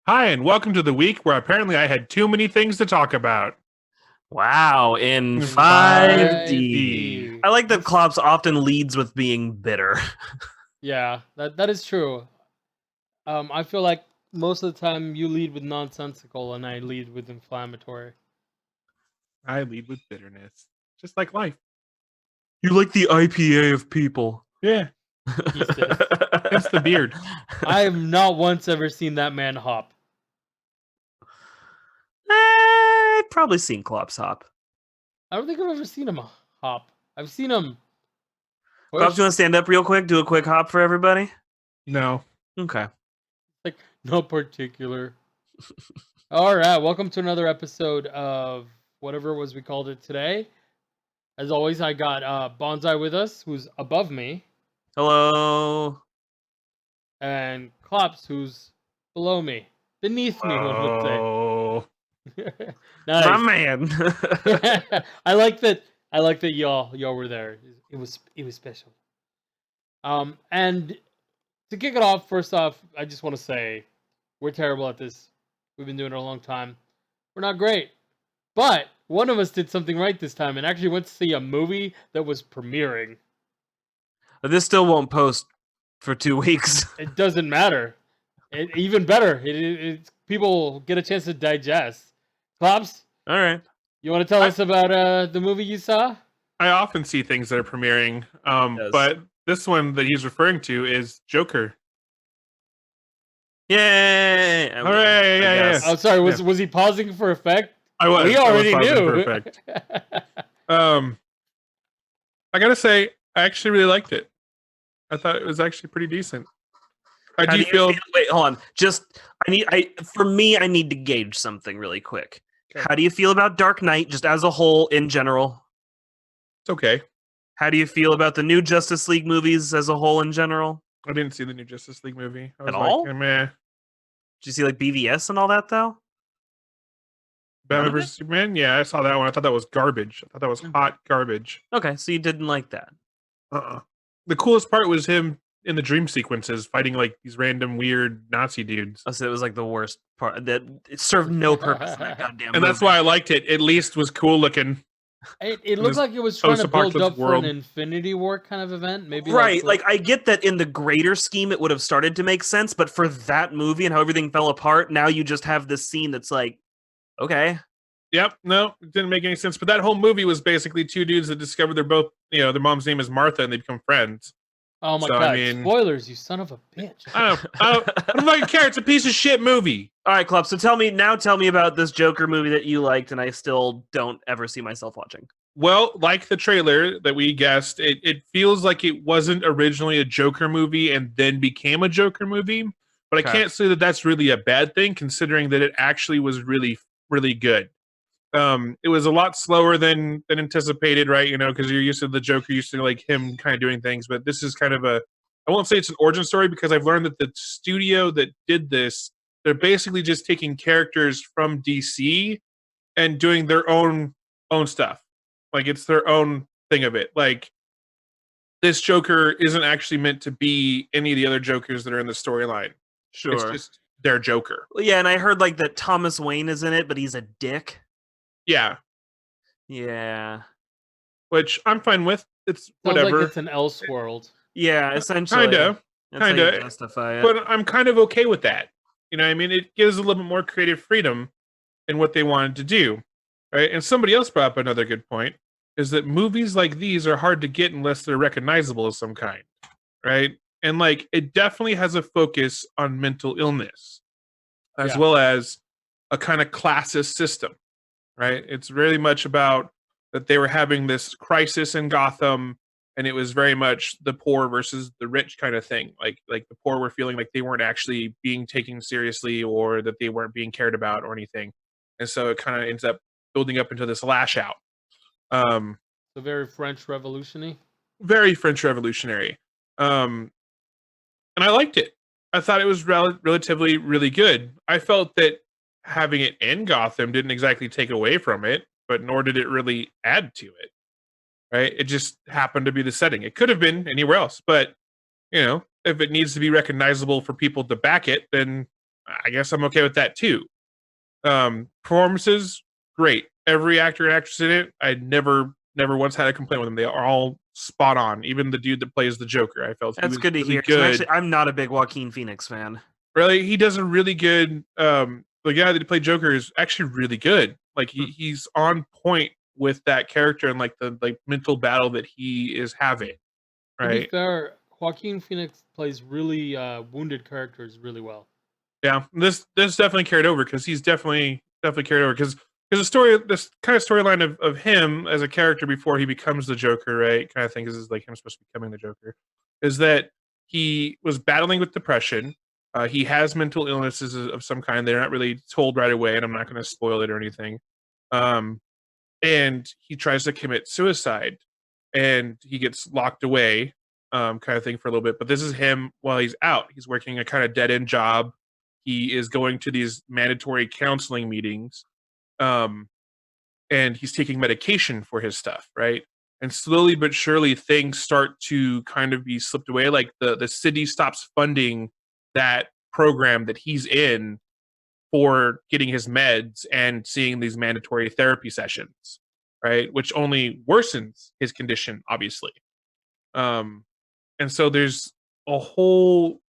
Hi, and welcome to the week where apparently I had too many things to talk about. Wow, in 5D. 5D. I like that Klops often leads with being bitter. Yeah, that is true. I feel like most of the time you lead with nonsensical and I lead with inflammatory. I lead with bitterness, just like life. You like the IPA of people. Yeah, He says. it's the beard. I have not once ever seen that man hop. I've probably seen Klops hop. I don't think I've ever seen him hop. I've seen him. Klops, you want to stand up real quick? Do a quick hop for everybody? No. Okay. Like no particular. All right, welcome to another episode of whatever it was we called it today. As always, I got Bonsai with us, who's above me, Hello. and Klops, who's below me, beneath me, one would say. Oh, Nice. My man. I like that. I like that y'all were there. It was special. And to kick it off, first off, I just want to say we're terrible at this. We've been doing it a long time. We're not great, but one of us did something right this time and actually went to see a movie that was premiering. This still won't post for 2 weeks. It doesn't matter. Even better, people get a chance to digest. Klops, All right. you want to tell us about the movie you saw? I often see things that are premiering, Yes. but this one that he's referring to is Joker. Yay! Hooray, yeah. Oh, sorry. Was he pausing for effect? I was. We I was already pausing knew. for effect. I gotta say, I actually really liked it. I thought it was actually pretty decent. How do you feel? Wait, hold on. For me, I need to gauge something really quick. Okay. How do you feel about Dark Knight, just as a whole, in general? It's okay. How do you feel about the new Justice League movies as a whole, in general? I didn't see the new Justice League movie. I was At like, all? meh. Did you see like BVS and all that though? None Batman of it? vs Superman. Yeah, I saw that one. I thought that was garbage. I thought that was hot garbage. Okay, so you didn't like that. The coolest part was him in the dream sequences fighting like these random weird Nazi dudes, Oh, so it was like the worst part. That it served no purpose in that goddamn and that's movie. why I liked it. At least was cool looking. It looked this like it was trying to build post-apocalypse up for world. an Infinity War kind of event. Maybe Right, that's like I get that in the greater scheme it would have started to make sense, but for that movie and how everything fell apart, now you just have this scene that's like, okay. Yep, no, it didn't make any sense. But that whole movie was basically two dudes that discovered they're both, their mom's name is Martha, and they become friends. Oh my So, I god! mean- Spoilers, you son of a bitch! I don't fucking care. It's a piece of shit movie. All right, Club. So tell me about this Joker movie that you liked, and I still don't ever see myself watching. Well, like the trailer that we guessed, it feels like it wasn't originally a Joker movie and then became a Joker movie. But Okay. I can't say that that's really a bad thing, considering that it actually was really, really good. It was a lot slower than anticipated, right? Because you're used to the Joker, used to like him kind of doing things, but this is kind of I won't say it's an origin story because I've learned that the studio that did this, they're basically just taking characters from DC and doing their own stuff. Like it's their own thing of it. Like this Joker isn't actually meant to be any of the other Jokers that are in the storyline. Sure. It's just their Joker. Well, yeah, and I heard like that Thomas Wayne is in it, but he's a dick. Yeah, Yeah. which I'm fine with. It's Sounds whatever. like it's an Elseworld. Yeah, essentially. Kinda. That's how you Kinda. justify it. But I'm kind of okay with that. I mean, it gives a little bit more creative freedom in what they wanted to do, right? And somebody else brought up another good point, is that movies like these are hard to get unless they're recognizable of some kind, right? And like, it definitely has a focus on mental illness, as Yeah. well as a kind of classist system, right? It's really much about that they were having this crisis in Gotham, and it was very much the poor versus the rich kind of thing. Like the poor were feeling like they weren't actually being taken seriously, or that they weren't being cared about or anything. And so it kind of ends up building up into this lash out. The very French Revolution-y. Very French Revolutionary. And I liked it. I thought it was relatively really good. I felt that having it in Gotham didn't exactly take away from it, but nor did it really add to it. Right? It just happened to be the setting. It could have been anywhere else, but if it needs to be recognizable for people to back it, then I guess I'm okay with that too. Performances, great. Every actor and actress in it, I never once had a complaint with them. They are all spot on. Even the dude that plays the Joker, I felt That's he was good to really hear. good. Actually, I'm not a big Joaquin Phoenix fan. Really, he does a really good. The guy that played Joker is actually really good. Like he's on point with that character and like the mental battle that he is having. To be Right? fair, Joaquin Phoenix plays really wounded characters really well. Yeah, this definitely carried over because he's definitely carried over because the story, this kind of storyline of him as a character before he becomes the Joker, right? Kind of thing is like him supposed to be becoming the Joker, is that he was battling with depression. He has mental illnesses of some kind. They're not really told right away, and I'm not going to spoil it or anything. And he tries to commit suicide, and he gets locked away, kind of thing for a little bit. But this is him while he's out. He's working a kind of dead end job. He is going to these mandatory counseling meetings, and he's taking medication for his stuff, right? And slowly but surely, things start to kind of be slipped away. Like the city stops funding that program that he's in for getting his meds and seeing these mandatory therapy sessions, right? Which only worsens his condition, obviously. And so there's a whole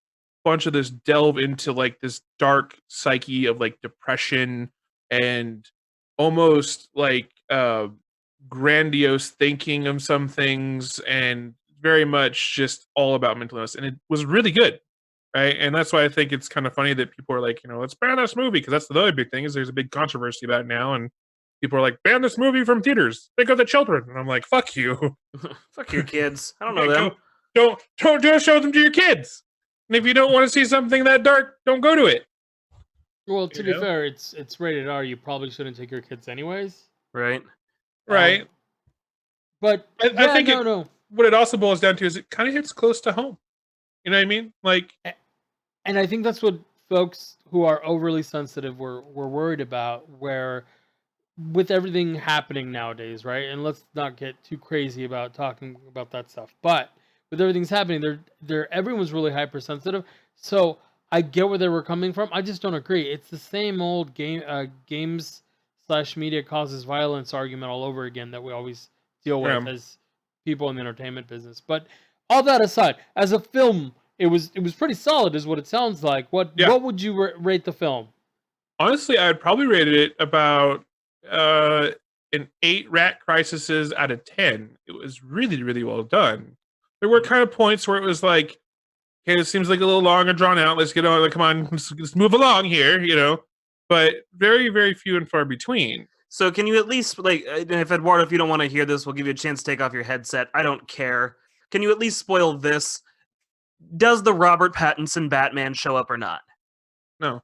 bunch of this delve into like this dark psyche of like depression and almost like grandiose thinking of some things, and very much just all about mental illness. And it was really good, right? And that's why I think it's kind of funny that people are like, let's ban this movie, because that's the other big thing is there's a big controversy about it now, and people are like, ban this movie from theaters. Think of the children. And I'm like, fuck you. Fuck your kids. I don't know them. Don't show them to your kids. And if you don't want to see something that dark, don't go to it. Well, to be fair, it's rated R. You probably shouldn't take your kids anyways. Right. Right. But I think no. What it also boils down to is it kind of hits close to home. You know what I mean? Like, and I think that's what folks who are overly sensitive were worried about, where with everything happening nowadays, right? And let's not get too crazy about talking about that stuff. But with everything's happening, everyone's really hypersensitive. So I get where they were coming from. I just don't agree. It's the same old games/media causes violence argument all over again that we always deal with as people in the entertainment business. But all that aside, as a film, it was pretty solid, is what it sounds like. What would you rate the film? Honestly, I'd probably rated it about an 8 rat crises out of 10. It was really, really well done. There were kind of points where it was like, okay, it seems like a little long and drawn out. Let's get on. Like, come on, let's move along here, But very, very few and far between. So can you at least, like, if Eduardo, if you don't want to hear this, we'll give you a chance to take off your headset. I don't care. Can you at least spoil this? Does the Robert Pattinson Batman show up or not? No.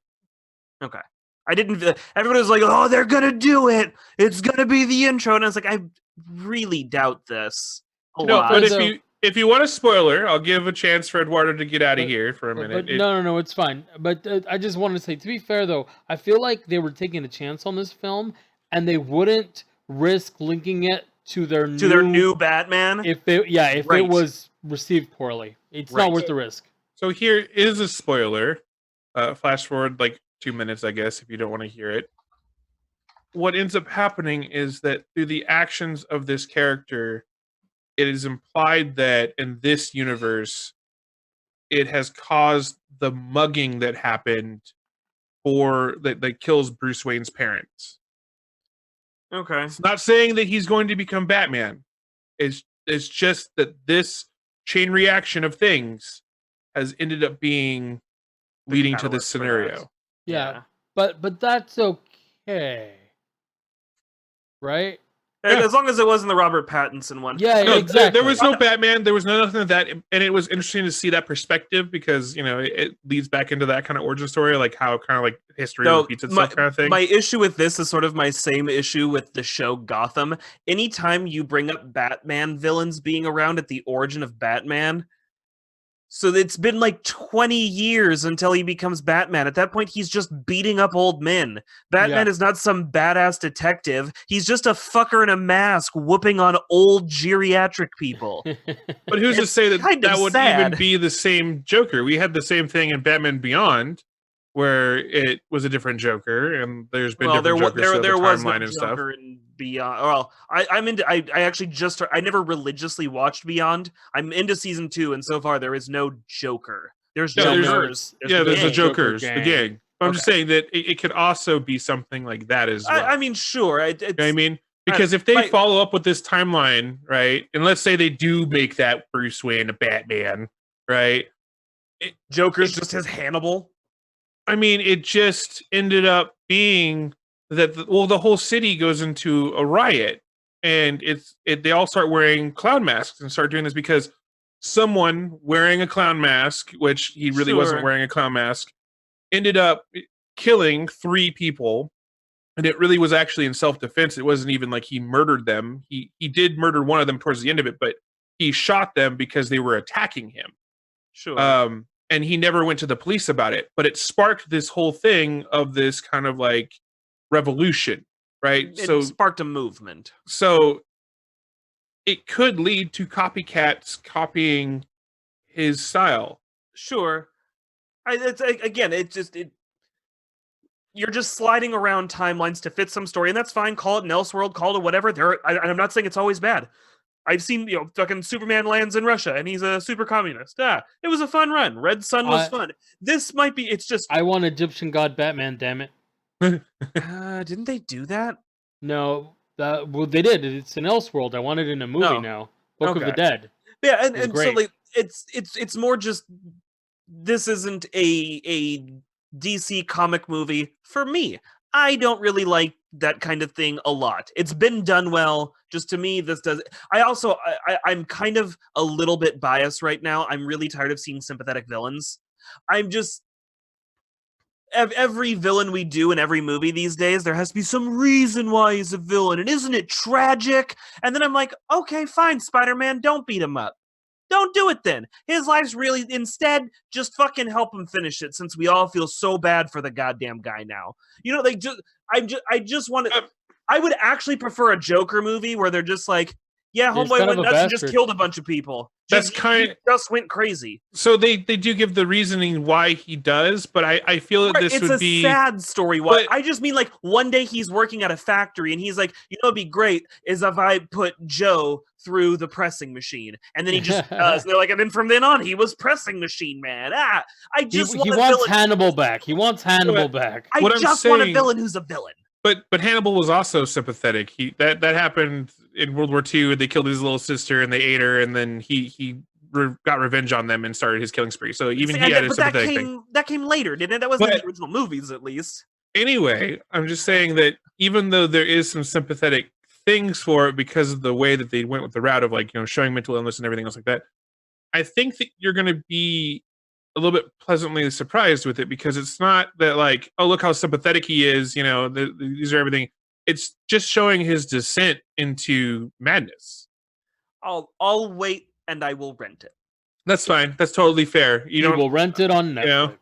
Okay. I didn't. Everybody was like, "Oh, they're gonna do it. It's gonna be the intro," and I was like, "I really doubt this a lot." But if you want a spoiler, I'll give a chance for Eduardo to get out of here for a minute. No, it's fine. But I just wanted to say, to be fair though, I feel like they were taking a chance on this film, and they wouldn't risk linking it to their new Batman if it was received poorly. It's not worth the risk. So here is a spoiler. Flash forward like 2 minutes, I guess, if you don't want to hear it. What ends up happening is that through the actions of this character, it is implied that in this universe, it has caused the mugging that happened that kills Bruce Wayne's parents. Okay. It's not saying that he's going to become Batman. It's just that this chain reaction of things has ended up being leading to this scenario. Yeah. But that's okay. Right? As long as it wasn't the Robert Pattinson one. Yeah, exactly. There was no Batman. There was nothing of that. And it was interesting to see that perspective because, it leads back into that kind of origin story, like how kind of like history repeats itself kind of thing. My issue with this is sort of my same issue with the show Gotham. Anytime you bring up Batman villains being around at the origin of Batman, so it's been like 20 years until he becomes Batman. At that point, he's just beating up old men. Batman is not some badass detective. He's just a fucker in a mask whooping on old geriatric people. But who's to say that would even be the same Joker? We had the same thing in Batman Beyond, where it was a different Joker, and there's been Well, different Jokers throughout the there was no timeline and stuff. Joker in Beyond. Well, I'm into. I actually just I never religiously watched Beyond. I'm into season 2, and so far there is no Joker. There's Yeah, there's- Jokers. There's the gang. Jokers, Joker the gang. gang. I'm just saying that it could also be something like that as well. I mean, sure. You know what I mean? Because if they my- follow up with this timeline, right, and let's say they do make that Bruce Wayne a Batman, right? Joker's just his Hannibal. I mean, it just ended up being that the whole city goes into a riot, and they all start wearing clown masks and start doing this because someone wearing a clown mask, which he really wasn't Sure. wearing a clown mask, ended up killing 3 people. And it really was actually in self-defense. It wasn't even like he murdered them. He did murder one of them towards the end of it, but he shot them because they were attacking him. Sure. And he never went to the police about it. But it sparked this whole thing of this kind of like revolution, right? It sparked a movement. So it could lead to copycats copying his style. Sure. You're just sliding around timelines to fit some story, and that's fine. Call it an Elseworld, call it whatever. I'm not saying it's always bad. I've seen, fucking Superman lands in Russia, and he's a super communist. It was a fun run. Red Sun was fun. This might be. It's just. I want Egyptian god Batman. Damn it! Didn't they do that? No, well they did. It's an Elseworld. I want it in a movie Oh, now. Book of the okay. Dead. Yeah, It was and so great. like it's more just this isn't a DC comic movie for me. I don't really like that kind of thing a lot. It's been done well. Just to me, this does. I'm kind of a little bit biased right now. I'm really tired of seeing sympathetic villains. I'm just every villain we do in every movie these days, there has to be some reason why he's a villain, and isn't it tragic? And then I'm like, okay, fine, Spider-Man, don't beat him up. Don't do it then. His life's really instead just fucking help him finish it, since we all feel so bad for the goddamn guy now. I just want to. I would actually prefer a Joker movie where they're just like, yeah, He's homeboy kind went of a nuts and just bastard. killed a bunch of people. That's He just went crazy. So they do give the reasoning why he does, but I feel that Right, this it's would a be sad story. but- I just mean like one day he's working at a factory and he's like, what'd be great is if I put Joe through the pressing machine, and then he just does. And they're like, and then from then on he was pressing machine man. I He just want a wants villain. Hannibal back. He wants Hannibal back. I What I'm just want a saying- villain who's a villain. But Hannibal was also sympathetic. That happened in World War II. They killed his little sister and they ate her, and then he got revenge on them and started his killing spree. So even he had a But sympathetic thing. that came later, didn't it? That wasn't in But- the original movies, at least. Anyway, I'm just saying that even though there is some sympathetic things for it because of the way that they went with the route of like showing mental illness and everything else like that, I think that you're going to be a little bit pleasantly surprised with it, because it's not that like, oh, look how sympathetic he is, these are everything. It's just showing his descent into madness. I'll wait and I will rent it. That's fine. That's totally fair. You will rent it on Netflix. know,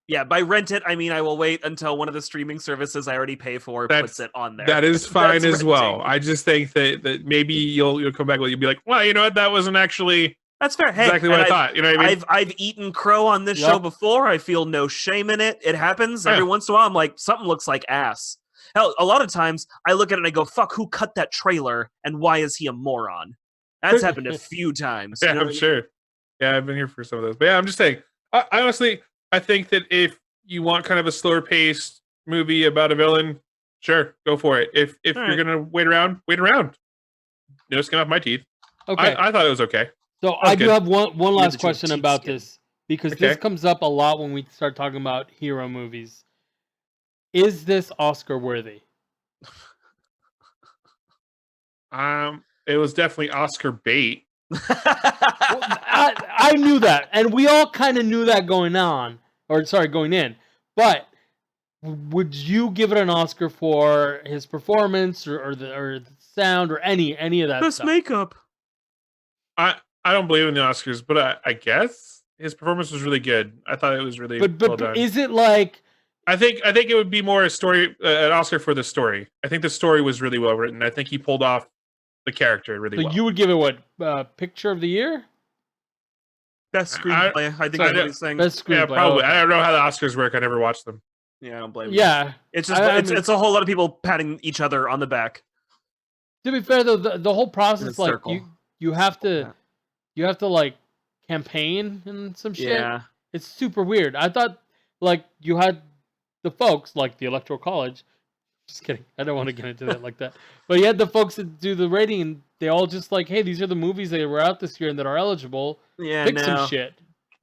Yeah. By rent it, I mean I will wait until one of the streaming services I already pay for puts it on there. That is fine That's as well. renting. I just think that maybe you'll come back with, you'll be like, well, you know what, that wasn't actually That's fair. Hey, exactly what and I thought. You know what I mean? I've eaten crow on this Yep. show before. I feel no shame in it. It happens Yeah. every once in a while. I'm like, something looks like ass. Hell, a lot of times I look at it and I go, fuck, who cut that trailer and why is he a moron? That's happened a few times. you Yeah, know I'm what I mean? sure. Yeah, I've been here for some of those. But yeah, I'm just saying. I honestly, I think that if you want kind of a slower paced movie about a villain, sure, go for it. If All you're right. gonna wait around. No skin off my teeth. Okay. I thought it was okay. So I do good. have one the last two question teeth about skin. this, because this Okay. comes up a lot when we start talking about hero movies. Is this Oscar worthy? It was definitely Oscar bait. Well, I knew that, and we all kind of knew that going in. But would you give it an Oscar for his performance or the sound or any of that Best stuff? makeup. I don't believe in the Oscars, but I guess his performance was really good. I thought it was really well But done. is it like? I think it would be more a story, an Oscar for the story. I think the story was really well written. I think he pulled off the character really So well. you would give it what? Picture of the year? Best I- screenplay. I think I that's what don't- he's saying. Best Yeah, screenplay. probably. Oh, I don't know how the Oscars work. I never watched them. Yeah, I don't blame you. yeah. It's just I it's, mean- it's a whole lot of people patting each other on the back To be fair though, the whole in a process, like circle. you have to like campaign and some shit. Yeah. It's super weird. I thought like you had the folks like the Electoral College. Just kidding. I don't want to get into that like that. But you had the folks that do the rating, and they all just like, hey, these are the movies that were out this year and that are eligible. Yeah, Pick no. some shit.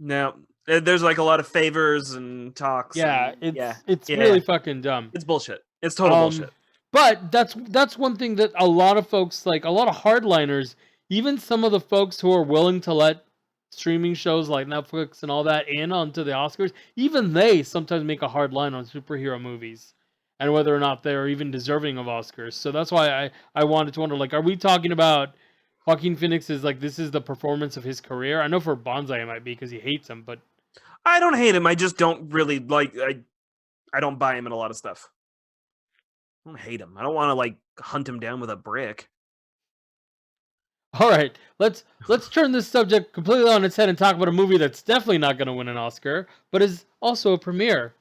No. There's like a lot of favors and talks. Yeah, and, it's yeah. really fucking dumb. It's bullshit. It's total bullshit. But that's one thing that a lot of folks, like a lot of hardliners, even some of the folks who are willing to let streaming shows like Netflix and all that in onto the Oscars, even they sometimes make a hard line on superhero movies and whether or not they're even deserving of Oscars. So that's why I wanted to wonder, like, are we talking about Joaquin Phoenix is like, this is the performance of his career? I know for Bonsai it might be because he hates him, but I don't hate him. I just don't really like. I don't buy him in a lot of stuff. I don't hate him. I don't want to like hunt him down with a brick. all right, let's turn this subject completely on its head and talk about a movie that's definitely not going to win an Oscar, but is also a premiere.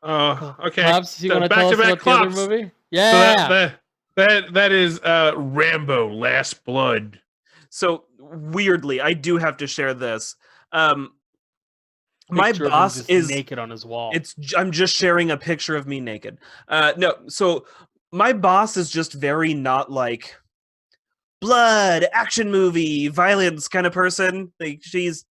Oh, okay. Klops, you So want to tell us back-to-back about the other Klops. movie? So Yeah. that is Rambo: Last Blood. So weirdly, I do have to share this. My Picture of him boss just is naked on his wall. I'm just sharing a picture of me naked. No, so my boss is just very not like blood, action movie, violence kind of person. Like she's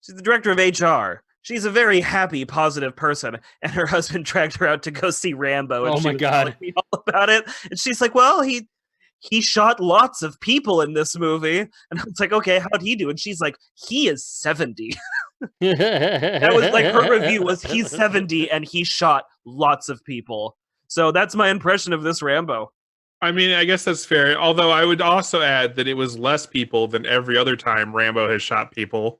the director of HR. She's a very happy, positive person, and her husband dragged her out to go see Rambo. And Oh she my was God. telling me all about it. And she's like, "Well, he shot lots of people in this movie." And I was like, "Okay, how'd he do?" And she's like, "He is 70." That was like her review was he's 70 and he shot lots of people. So that's my impression of this Rambo. I mean, I guess that's fair. Although I would also add that it was less people than every other time Rambo has shot people.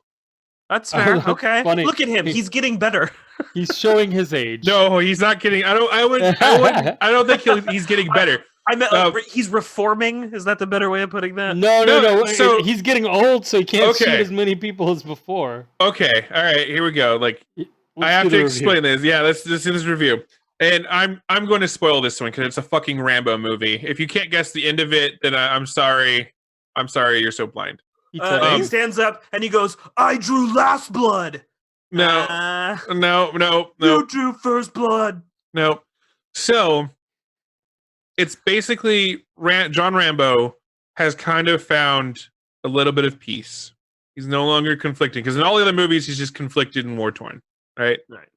That's Oh, fair. that's Okay. funny. Look at him. He's getting better. He's showing his age. No, he's not getting. I don't think he's getting better. I meant he's reforming. Is that the better way of putting that? No. so- He's getting old, so he can't shoot Okay. as many people as before. Okay, all right, here we go. Like Let's I have do to the review. explain this. Yeah, let's do this review. And I'm going to spoil this one because it's a fucking Rambo movie. If you can't guess the end of it, then I'm sorry. I'm sorry you're so blind. He said, He stands up and he goes, "I drew last blood." No, no. You drew first blood. No. So it's basically John Rambo has kind of found a little bit of peace. He's no longer conflicted because in all the other movies he's just conflicted and war torn, right? Right.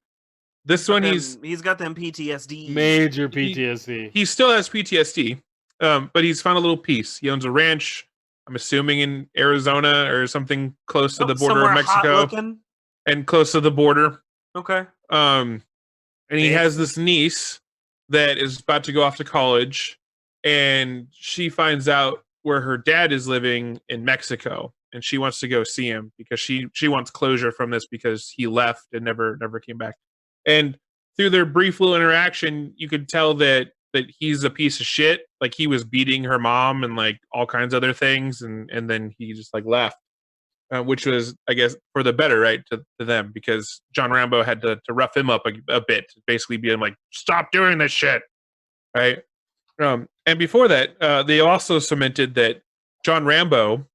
This one He's got them PTSD. major PTSD. he still has PTSD, but he's found a little peace. He owns a ranch. I'm assuming in Arizona or something close to the border Somewhere of hot Mexico looking. and close to the border. Okay. And he Big. has this niece that is about to go off to college, and she finds out where her dad is living in Mexico, and she wants to go see him because she wants closure from this because he left and never came back. And through their brief little interaction, you could tell that he's a piece of shit. Like he was beating her mom and like all kinds of other things, and then he just like left. Which was, I guess, for the better, right, to them, because John Rambo had to rough him up a bit, basically being like, stop doing this shit, right? And before that, they also cemented that John Rambo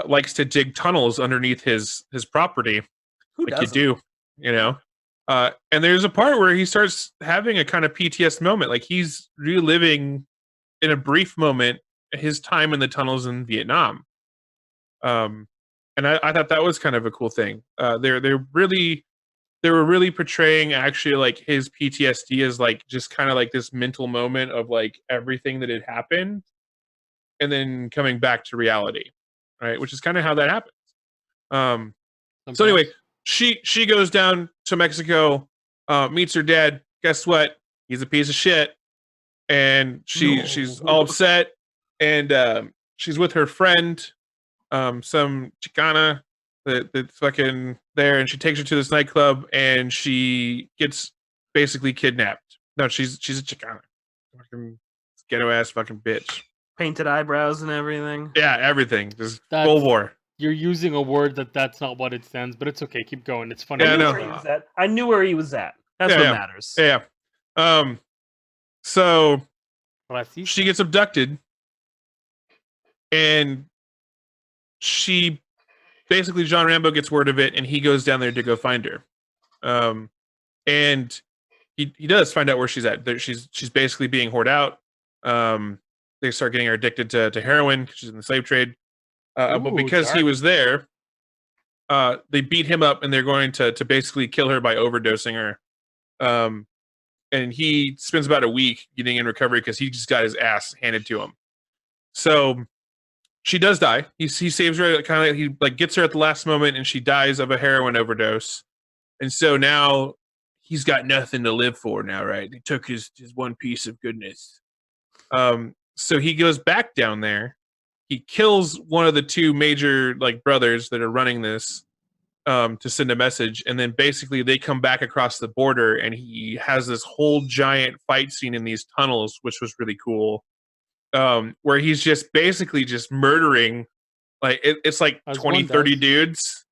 likes to dig tunnels underneath his property, Who like doesn't? you do, you know? And there's a part where he starts having a kind of PTSD moment, like he's reliving in a brief moment his time in the tunnels in Vietnam. And I thought that was kind of a cool thing. They were really portraying actually like his PTSD as like just kind of like this mental moment of like everything that had happened, and then coming back to reality, right? Which is kind of how that happens. So anyway, she goes down to Mexico, meets her dad. Guess what? He's a piece of shit, and she's all upset, and she's with her friend. Some Chicana that's fucking there, and she takes her to this nightclub, and she gets basically kidnapped. No, she's a Chicana, fucking ghetto ass fucking bitch. Painted eyebrows and everything. Yeah, everything, just That's- full war. you're using a word that's not what it stands, but it's okay. Keep going. It's funny. Yeah, I know. Where he was at. I knew where he was at. That's what matters. Yeah. So Racista. she gets abducted, and she basically John Rambo gets word of it, and he goes down there to go find her. And he does find out where she's at. She's basically being whored out. They start getting her addicted to heroin because she's in the slave trade. But Ooh, because he dark. was there, they beat him up, and they're going to basically kill her by overdosing her. And he spends about a week getting in recovery because he just got his ass handed to him. So she does die. He saves her, kind of he like gets her at the last moment, and she dies of a heroin overdose. And so now he's got nothing to live for now, right? He took his one piece of goodness. So he goes back down there. He kills one of the two major like brothers that are running this to send a message, and then basically they come back across the border, and he has this whole giant fight scene in these tunnels, which was really cool. Where he's just basically just murdering, like it's like As 20, one 30 does. dudes,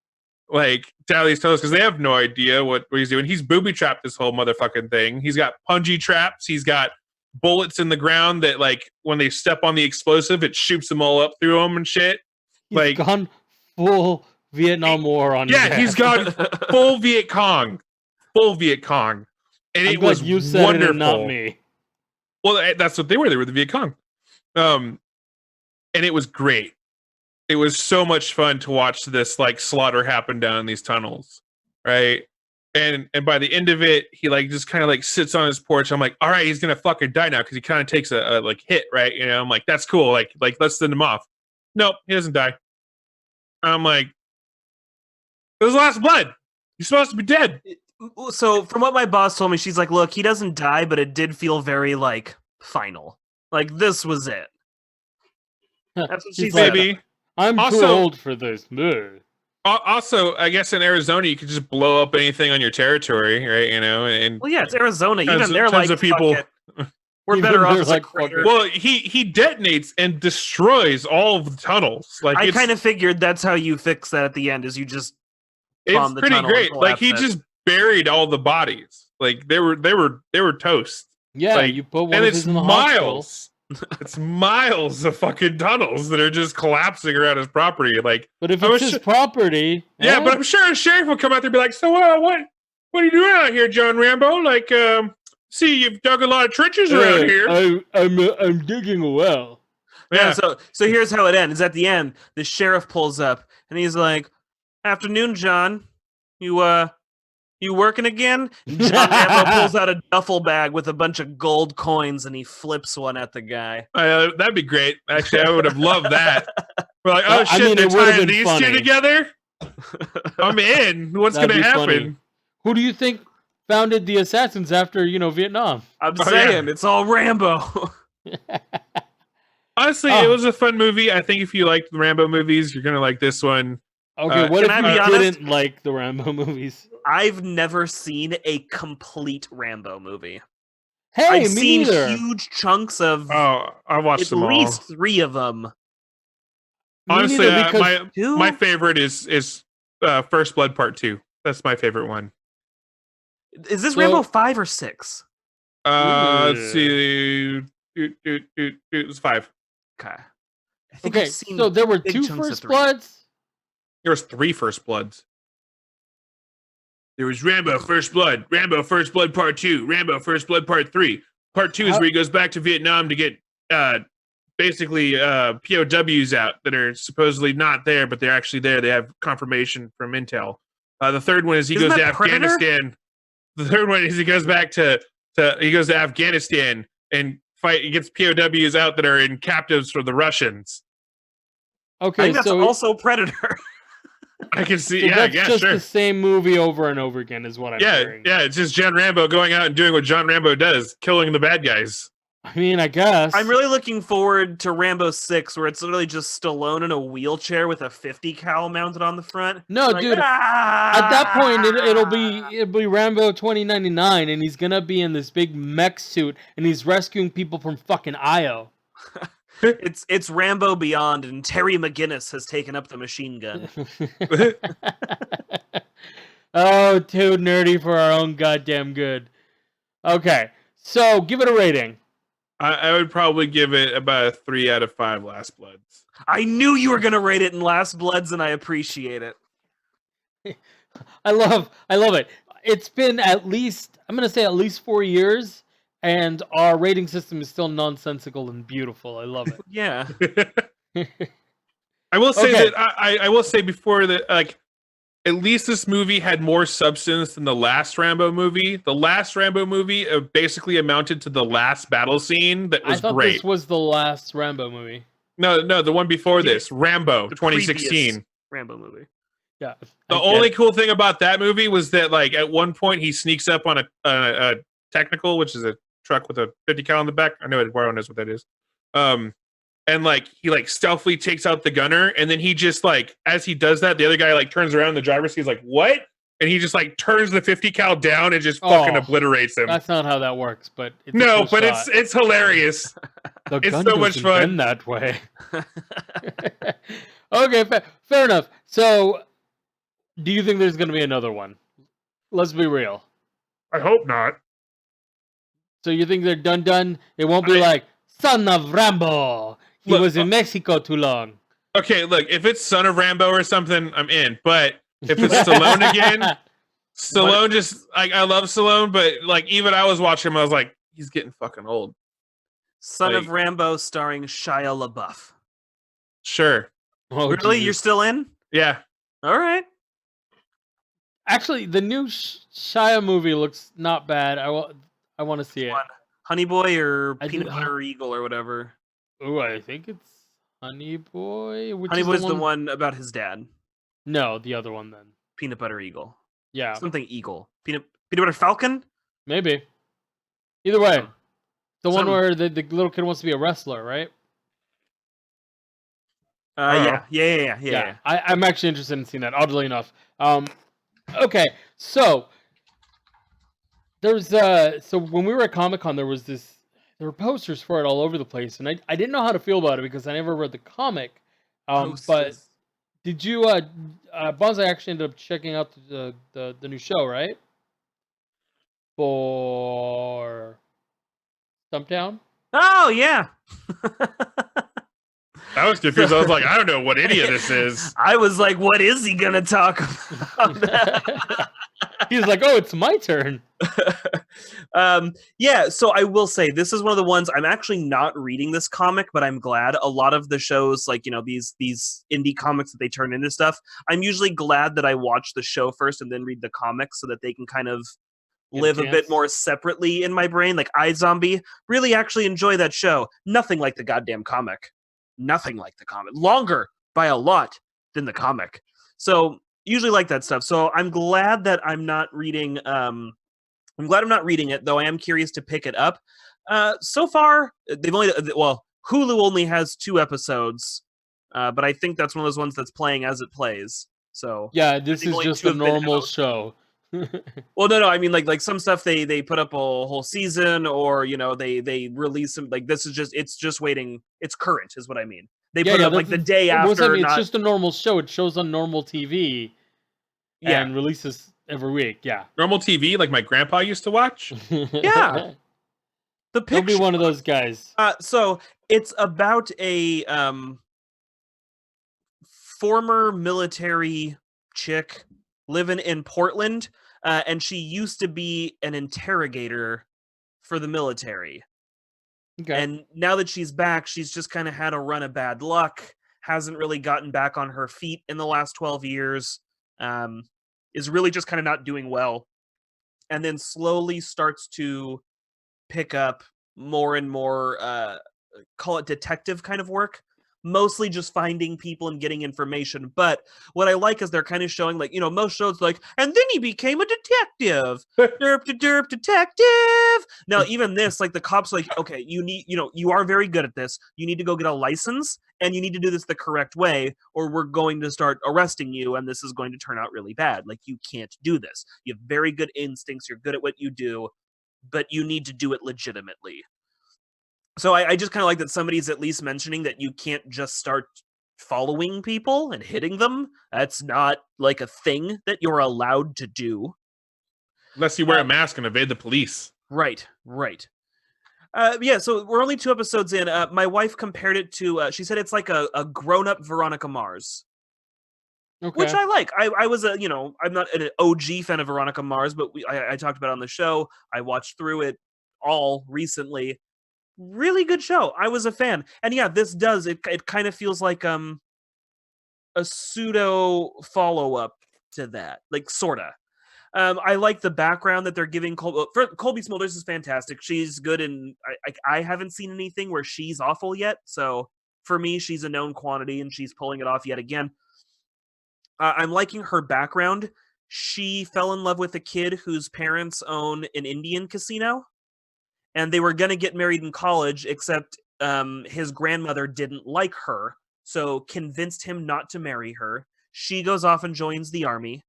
like down these tunnels because they have no idea what he's doing. He's booby trapped this whole motherfucking thing. He's got punji traps. He's got bullets in the ground that, like, when they step on the explosive, it shoots them all up through them and shit. He's Like, gone full Vietnam War on. yeah, his he's ass. gone full Viet Cong, and I'm it glad was you said wonderful. it and not me. Well, that's what they were. They were the Viet Cong. And it was great. It was so much fun to watch this like slaughter happen down in these tunnels, right? And by the end of it, he like just kind of like sits on his porch. I'm like, all right, he's gonna fucking die now because he kind of takes a like hit, right? You know, I'm like, that's cool. Like let's send him off. Nope, he doesn't die. I'm like, it was last blood. He's supposed to be dead. So from what my boss told me, she's like, look, he doesn't die, but it did feel very like final. Like this was it. That's what she He's said. like, Maybe. I'm too Also- old for this. Ugh. Also, I guess in Arizona, you could just blow up anything on your territory, right? You know, and Well, yeah, it's Arizona. Tons Even of- they're tons like, of people- "Fuck it. We're Even better off they're as like, a "Fuck crater." it." well, he detonates and destroys all of the tunnels. Like I it's, kind of figured that's how you fix that at the end, is you just it's bomb the pretty tunnel and great. Like he collapse it. just buried all the bodies. Like they were toast. Yeah, Like, you put one And of it's his in the hospital. miles. It's miles of fucking tunnels that are just collapsing around his property. Like, But if I it's was his su- property, yeah, but I'm sure a sheriff will come out there and be like, "So, what are you doing out here, John Rambo? Like, see, you've dug a lot of trenches around here." I'm digging a well. Yeah, so here's how it ends. At the end, the sheriff pulls up and he's like, "Afternoon, John. You working again?" And John Rambo pulls out a duffel bag with a bunch of gold coins and he flips one at the guy. That'd be great. Actually, I would have loved that. We're like, oh Well, I shit, mean, they're it would've tying been these funny. two together. I'm in. What's That'd gonna be happen? funny. Who do you think founded the assassins after, Vietnam? I'm Oh, saying yeah. it's all Rambo. Honestly, Oh. it was a fun movie. I think if you liked the Rambo movies, you're gonna like this one. Okay, what Can if I be you honest? didn't like the Rambo movies? I've never seen a complete Rambo movie. Hey, I've me seen neither. huge chunks of Oh, I watched at them all. least 3 of them. Me Honestly, neither, because my favorite is First Blood Part 2. That's my favorite one. Is this So- Rambo 5 or 6? Let's see. It was 5. Okay. I think okay, I've seen so there were big 2 chunks of First 3. Bloods. There was 3 First Bloods. There was Rambo First Blood, Rambo First Blood Part 2, Rambo First Blood Part 3. Part 2 is How- where he goes back to Vietnam to get basically POWs out that are supposedly not there, but they're actually there. They have confirmation from intel. The third one is he Isn't goes to that Predator? Afghanistan. The third one is he goes back to he goes to Afghanistan and fight. He gets POWs out that are in captives for the Russians. I Okay, think that's so also Predator. I can see. so Yeah, that's yeah, just sure. the same movie over and over again, is what I'm Yeah, hearing. yeah. It's just John Rambo going out and doing what John Rambo does, killing the bad guys. I mean, I guess. I'm really looking forward to Rambo 6, where it's literally just Stallone in a wheelchair with a 50 cal mounted on the front. No, Like, dude. At that point, it'll be Rambo 2099, and he's gonna be in this big mech suit, and he's rescuing people from fucking Io. It's Rambo Beyond, and Terry McGinnis has taken up the machine gun. Oh, too nerdy for our own goddamn good. Okay, so give it a rating. I would probably give it about a 3 out of 5 Last Bloods. I knew you were gonna rate it in Last Bloods, and I appreciate it. I love it. It's been at least, I'm gonna say at least 4 years, and our rating system is still nonsensical and beautiful. I love it. Yeah. I will say Okay. that I will say before that, like, at least this movie had more substance than the last Rambo movie. The last Rambo movie basically amounted to the last battle scene that I was thought great. this was the last Rambo movie. No, the one before Yeah, this, Rambo the 2016. previous Rambo movie. Yeah. The I get only it. cool thing about that movie was that, like, at one point he sneaks up on a technical, which is a truck with a 50 cal in the back. I know Eduardo knows what that is. And like he like stealthily takes out the gunner, and then he just like, as he does that, the other guy like turns around in the driver's seat, he's like, "What?" And he just like turns the 50 cal down and just fucking Oh, obliterates him. That's not how that works, but it's a No, cool but shot. it's hilarious. The it's gun so much doesn't fun. bend that way. Okay, fair enough. So, do you think there's going to be another one? Let's be real. I hope not. So you think they're done? It won't be like Son of Rambo. He Look, was in Mexico too long. Okay, look, if it's Son of Rambo or something, I'm in. But if it's Stallone again, Stallone just I love Stallone, but like even I was watching him, I was like, he's getting fucking old. Son of Like- Rambo starring Shia LaBeouf. Sure. Oh, Really? Jesus. You're still in? Yeah. All right. Actually, the new Shia movie looks not bad. I want to see it. One. Honey Boy or I Peanut do- Butter Eagle or whatever. Oh, I think it's Honey Boy. Which Honey is Boy's the one about his dad. No, the other one then. Peanut Butter Eagle. Yeah, Something Eagle. Peanut Butter Falcon? maybe. Either way, Some- the one some- where the little kid wants to be a wrestler, right? Yeah. I'm actually interested in seeing that. Oddly enough. Okay, so there's so when we were at Comic-Con, there were posters for it all over the place, and I didn't know how to feel about it because I never read the comic. But Posters. did you Bonsai actually ended up checking out the new show, right? For Stumptown? Oh, yeah. I was confused. I was like, I don't know what any of this is. I was like, what is he going to talk about? He's like, oh, it's my turn. Yeah, so I will say this is one of the ones I'm actually not reading this comic, but I'm glad. A lot of the shows, like, you know, these indie comics that they turn into stuff, I'm usually glad that I watch the show first and then read the comics so that they can kind of Get a live a bit chance. more separately in my brain. Like iZombie, really actually enjoy that show. Nothing like the goddamn comic. Nothing like the comic. Longer by a lot than the comic. So usually like that stuff. So I'm glad that I'm not reading I'm glad I'm not reading it, though I am curious to pick it up. So far, Hulu only has 2 episodes, but I think that's one of those ones that's playing as it plays. So Yeah, this think is only just 2 a have been normal out. show. Well, no, I mean like some stuff they put up a whole season, or you know they release them. Like this is just it's just waiting. It's current, is what I mean. They put it up like the day What's that after. mean? It's Not, just a normal show. It shows on normal TV yeah, and releases every week. Yeah. Normal TV, like my grandpa used to watch. Yeah. the Don't be picture. one of those guys. So it's about a former military chick living in Portland, and she used to be an interrogator for the military. Okay. And now that she's back, she's just kind of had a run of bad luck, hasn't really gotten back on her feet in the last 12 years, is really just kind of not doing well, and then slowly starts to pick up more and more, call it detective kind of work. Mostly just finding people and getting information. But what I like is they're kind of showing, like, you know, most shows like, and then he became a detective. Derp to derp detective. Now, even this, like the cops like, okay, you are very good at this. You need to go get a license and you need to do this the correct way, or we're going to start arresting you and this is going to turn out really bad. Like, you can't do this. You have very good instincts. You're good at what you do, but you need to do it legitimately. So I just kind of like that somebody's at least mentioning that you can't just start following people and hitting them. That's not like a thing that you're allowed to do. Unless you wear a mask and evade the police. Right. Yeah, so we're only 2 episodes in. My wife compared it to, she said it's like a grown-up Veronica Mars. Which Okay. I like. I was I'm not an OG fan of Veronica Mars, but I talked about it on the show. I watched through it all recently. Really good show. I was a fan. And yeah, this does. It kind of feels like a pseudo follow-up to that. Like, sorta. I like the background that they're giving Colby Smulders is fantastic. She's good, and I haven't seen anything where she's awful yet. So for me, she's a known quantity, and she's pulling it off yet again. I'm liking her background. She fell in love with a kid whose parents own an Indian casino, and they were going to get married in college, except his grandmother didn't like her, so convinced him not to marry her. She goes off and joins the army.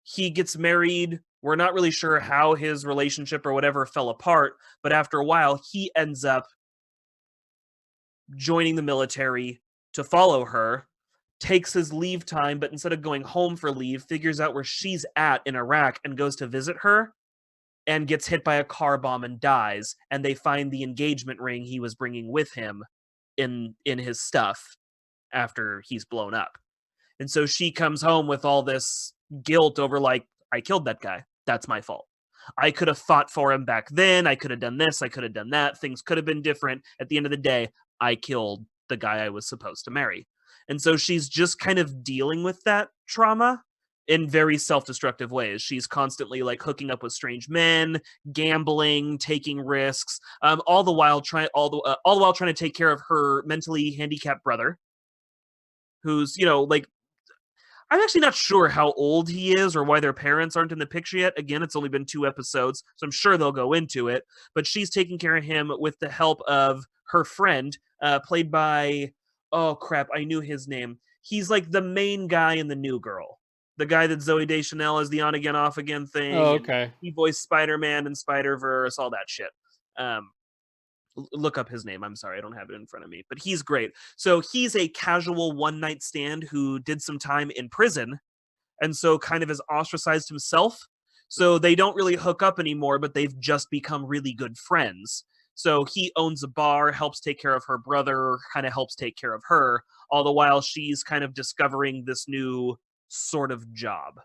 He gets married. We're not really sure how his relationship or whatever fell apart, but after a while, he ends up joining the military to follow her, takes his leave time, but instead of going home for leave, figures out where she's at in Iraq and goes to visit her and gets hit by a car bomb and dies. And they find the engagement ring he was bringing with him in his stuff after he's blown up. And so she comes home with all this guilt over, like, I killed that guy. That's my fault. I could have fought for him back then. I could have done this. I could have done that. Things could have been different. At the end of the day, I killed the guy I was supposed to marry. And so she's just kind of dealing with that trauma in very self-destructive ways. She's constantly like hooking up with strange men, gambling, taking risks, all the while trying to take care of her mentally handicapped brother, who's, like, I'm actually not sure how old he is or why their parents aren't in the picture yet. Again, it's only been 2 episodes, so I'm sure they'll go into it. But she's taking care of him with the help of her friend, played by, oh crap, I knew his name. He's like the main guy in The New Girl. The guy that Zooey Deschanel is the on again, off again thing. Oh, okay. He voiced Spider-Man and Spider-Verse, all that shit. Look up his name. I'm sorry, I don't have it in front of me, but he's great. So he's a casual one-night stand who did some time in prison, and so kind of has ostracized himself. So they don't really hook up anymore, but they've just become really good friends. So he owns a bar, helps take care of her brother, kind of helps take care of her, all the while she's kind of discovering this new sort of job.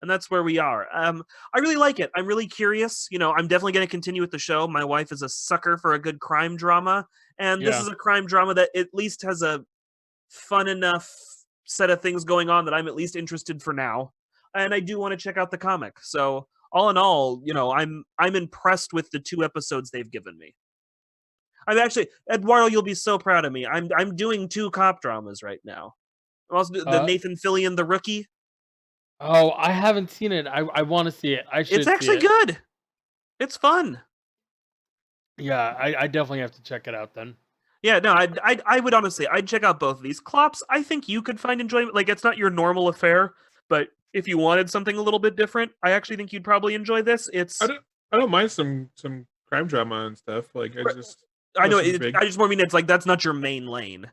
And that's where we are. I really like it. I'm really curious. I'm definitely going to continue with the show. My wife is a sucker for a good crime drama, and this Yeah. is a crime drama that at least has a fun enough set of things going on that I'm at least interested for now. And I do want to check out the comic. So all in all, I'm impressed with the 2 episodes they've given me. I'm actually, Eduardo, you'll be so proud of me. I'm doing 2 cop dramas right now. I'm also the Nathan Fillion, The Rookie. Oh, I haven't seen it. I want to see it. I should. It's actually see it. good. It's fun. Yeah, I definitely have to check it out then. Yeah, no, I would honestly, I'd check out both of these. Klops, I think you could find enjoyment. Like, it's not your normal affair, but if you wanted something a little bit different, I actually think you'd probably enjoy this. It's I don't mind some crime drama and stuff. Like I know nothing big. I just more mean it's like that's not your main lane.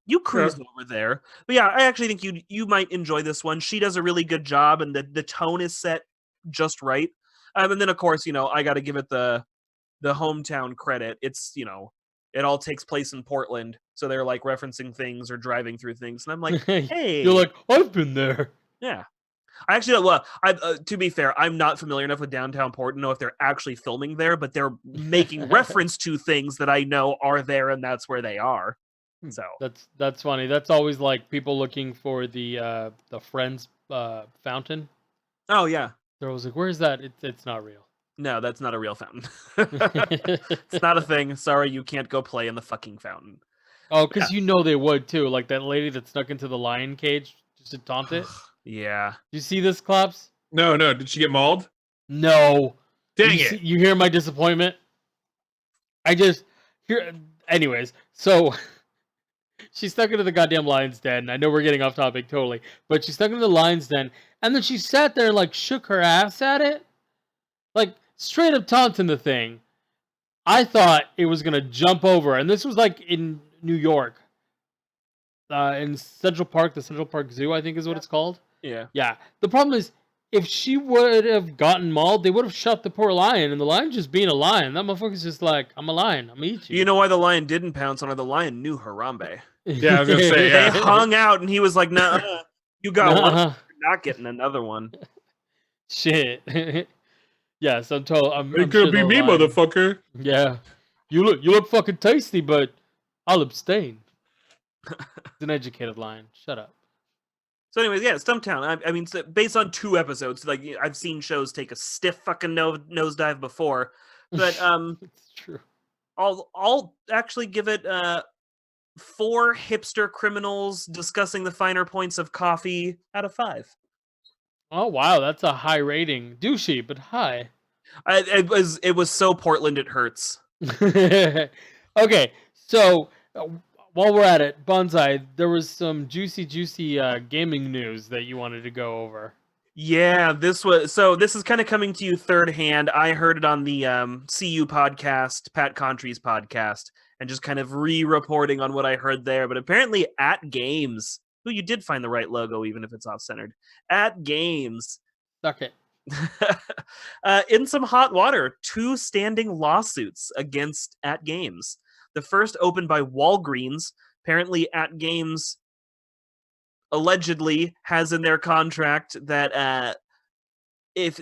You cruise over there, but yeah, I actually think you might enjoy this one. She does a really good job, and the tone is set just right. And then of course, I got to give it the hometown credit. It's it all takes place in Portland, so they're like referencing things or driving through things, and I'm like, hey, You're like, I've been there. yeah. I actually, well, to be fair, I'm not familiar enough with downtown Portland to know if they're actually filming there, but they're making reference to things that I know are there, and that's where they are. So That's funny. That's always like people looking for the Friends fountain. Oh yeah. They're always like, "Where's that?" It's not real. No, that's not a real fountain. It's not a thing. Sorry, you can't go play in the fucking fountain. Oh, because they would too. Like that lady that snuck into the lion cage just to taunt it. Yeah. You see this, Klops? No. Did she get mauled? No. Dang it! You hear my disappointment? I just hear. Anyways, so she stuck into the goddamn lion's den. I know we're getting off topic totally, but she stuck into the lion's den, and then she sat there and like shook her ass at it, like straight up taunting the thing. I thought it was gonna jump over, and this was like in New York, in Central Park, the Central Park Zoo, I think is what it's called. Yeah. Yeah. The problem is, if she would have gotten mauled, they would have shot the poor lion, and the lion just being a lion. That motherfucker's just like, I'm a lion, I'm gonna eat you. You know why the lion didn't pounce on her? The lion knew Harambe. Yeah, I was gonna say, They yeah. hung out, and he was like, "Nah, you got one. Nuh-uh. You're not getting another one." Shit. Yes, I'm told. I'm It sure could be the me, lion- motherfucker. Yeah, you look fucking tasty, but I'll abstain. It's an educated lion. Shut up. So, anyways, yeah, Stumptown. I mean, so based on 2 episodes, like I've seen shows take a stiff fucking nosedive before, but It's true. I'll actually give it 4 hipster criminals discussing the finer points of coffee out of 5. Oh wow, that's a high rating. Douchey, but high. It was so Portland it hurts. Okay, so while we're at it, Bonsai, there was some juicy gaming news that you wanted to go over. Yeah, this is kind of coming to you third hand. I heard it on the CU podcast, Pat Contry's podcast, and just kind of re-reporting on what I heard there. But apparently, At Games, who you did find the right logo, even if it's off-centered. At Games, Suck it. in some hot water, 2 standing lawsuits against At Games. The first opened by Walgreens. Apparently, At Games allegedly has in their contract that if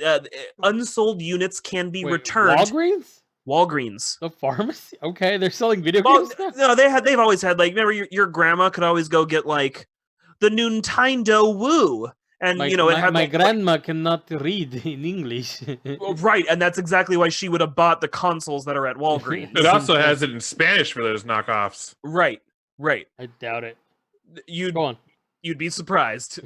unsold units can be Wait, returned. Walgreens? Walgreens. The pharmacy? Okay, they're selling video Well, games now? no, they've always had, like, remember your grandma could always go get like the Nintendo Woo, and it had my like, grandma cannot read in English. well, right, and that's exactly why she would have bought the consoles that are at Walgreens. It also has it in Spanish for those knockoffs. right. I doubt it. You'd Go on. you'd be surprised.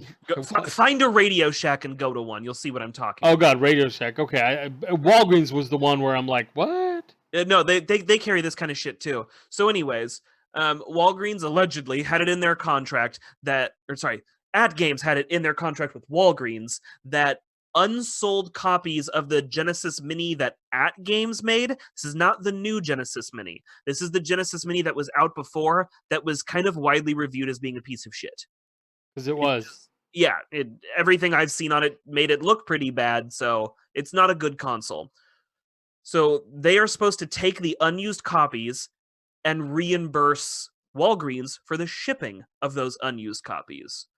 Find a Radio Shack and go to one. You'll see what I'm talking Oh about. god, Radio Shack. Okay, Walgreens was the one where I'm like, what? No, they carry this kind of shit too. So, anyways, Walgreens allegedly had it in their contract At Games had it in their contract with Walgreens that unsold copies of the Genesis Mini that At Games made. This is not the new Genesis Mini. This is the Genesis Mini that was out before, that was kind of widely reviewed as being a piece of shit. Because it was. Yeah, everything I've seen on it made it look pretty bad, so it's not a good console. So they are supposed to take the unused copies and reimburse Walgreens for the shipping of those unused copies.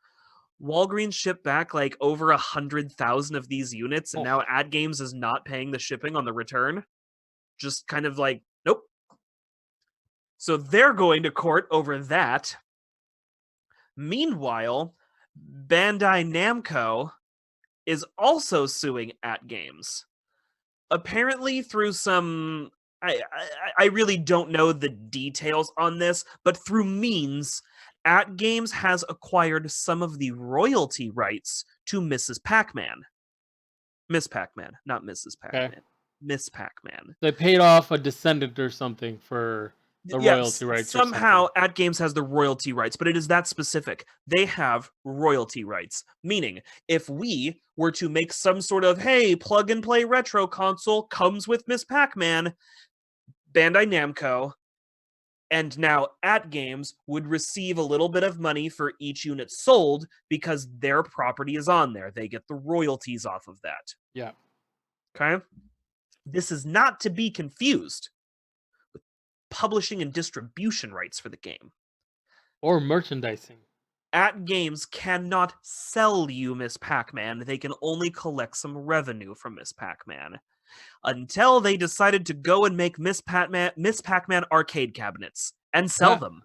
Walgreens shipped back like over 100,000 of these units, and Oh. now Ad Games is not paying the shipping on the return. Just kind of like, nope. So they're going to court over that. Meanwhile, Bandai Namco is also suing At Games. Apparently through some... I really don't know the details on this, but through means, At Games has acquired some of the royalty rights to Mrs. Pac-Man. Miss Pac-Man, not Mrs. Pac-Man. Okay. Miss Pac-Man. They paid off a descendant or something for the royalty rights. or Somehow, something. At Games has the royalty rights, but it is that specific. They have royalty rights, meaning if we were to make some sort of, hey, plug and play retro console comes with Miss Pac-Man, Bandai Namco, and now At Games would receive a little bit of money for each unit sold because their property is on there. They get the royalties off of that. Yeah. Okay? This is not to be confused with publishing and distribution rights for the game. Or merchandising. At Games cannot sell you Miss Pac-Man. They can only collect some revenue from Miss Pac-Man. Until they decided to go and make Miss Pac-Man arcade cabinets and sell them.